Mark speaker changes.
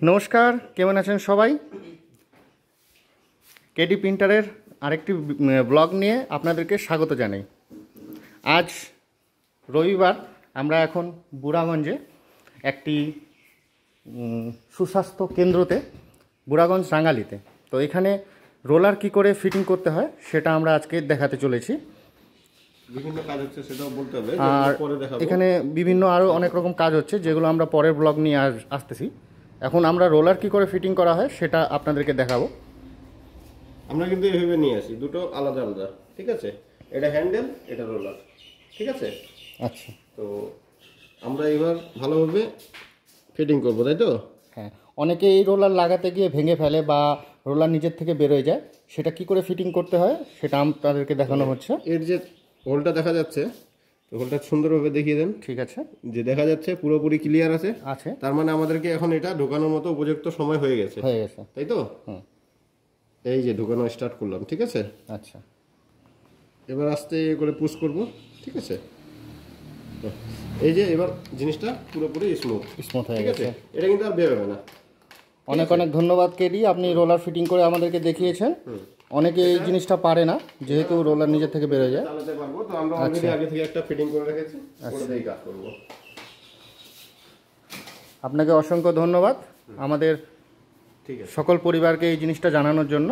Speaker 1: নমস্কার, কেমন আছেন সবাই? কেডি প্রিন্টারের আরেকটি ব্লগ নিয়ে আপনাদেরকে স্বাগত জানাই। আজ রবিবার, আমরা এখন বুড়াগঞ্জে একটি সুস্বাস্থ্য কেন্দ্রতে, বুড়াগঞ্জ রাঙ্গালিতে। তো এখানে রোলার কি করে ফিটিং করতে হয় সেটা আমরা আজকে দেখাতে চলেছি।
Speaker 2: বিভিন্ন কাজ হচ্ছে সেটাও বলতে হবে,
Speaker 1: আর
Speaker 2: পরে দেখাবো।
Speaker 1: এখানে বিভিন্ন আরও অনেক রকম কাজ হচ্ছে যেগুলো আমরা পরের ব্লগ নিয়ে আসতেছি। এখন আমরা রোলার কি করে ফিটিং করা হয় সেটা আপনাদেরকে দেখাবো।
Speaker 2: আমরা কিন্তু এইভাবে নিয়ে আসি, দুটো আলাদা আলাদা, ঠিক আছে? এটা হ্যান্ডেল, এটা রোলার, ঠিক আছে?
Speaker 1: আচ্ছা,
Speaker 2: তো আমরা এবার ভালোভাবে ফিটিং করবো, তাই তো?
Speaker 1: হ্যাঁ, অনেকে এই রোলার লাগাতে গিয়ে ভেঙে ফেলে বা রোলার নিজের থেকে বেরোয় যায়। সেটা কি করে ফিটিং করতে হয় সেটা আপনাদেরকে দেখানো হচ্ছে।
Speaker 2: এর যে হোলটা দেখা যাচ্ছে, তো হোলটা সুন্দরভাবে দেখিয়ে দেন।
Speaker 1: ঠিক আছে,
Speaker 2: যে দেখা যাচ্ছে পুরোপুরি ক্লিয়ার আছে,
Speaker 1: আছে।
Speaker 2: তার মানে আমাদেরকে এখন এটা ঢোকানোর মতো উপযুক্ত সময় হয়ে গেছে, তাই তো?
Speaker 1: হুম,
Speaker 2: এই যে ঢোকানো স্টার্ট করলাম, ঠিক আছে?
Speaker 1: আচ্ছা,
Speaker 2: এবার আস্তে করে পুশ করব, ঠিক আছে? এই যে এবার জিনিসটা পুরোপুরি স্মুথ
Speaker 1: হয়ে
Speaker 2: ঠিক আছে,
Speaker 1: গেছে।
Speaker 2: এটা কিন্তু আর বের হবে না।
Speaker 1: অনেক অনেক ধন্যবাদ কেডি, আপনি রোলার ফিটিং করে আমাদেরকে দেখিয়েছেন। অনেকে এই জিনিসটা পারে না, যেহেতু রোলার নিজের থেকে বেরোয় যায়।
Speaker 2: চালাতে পারবো, তো আমরা অলরেডি আগে থেকে একটা ফিটিং করে রেখেছি, ওটাতেই কাজ করব।
Speaker 1: আপনাকে অসংখ্য ধন্যবাদ আমাদের
Speaker 2: ঠিক আছে,
Speaker 1: সকল পরিবারকে এই জিনিসটা জানানোর জন্য।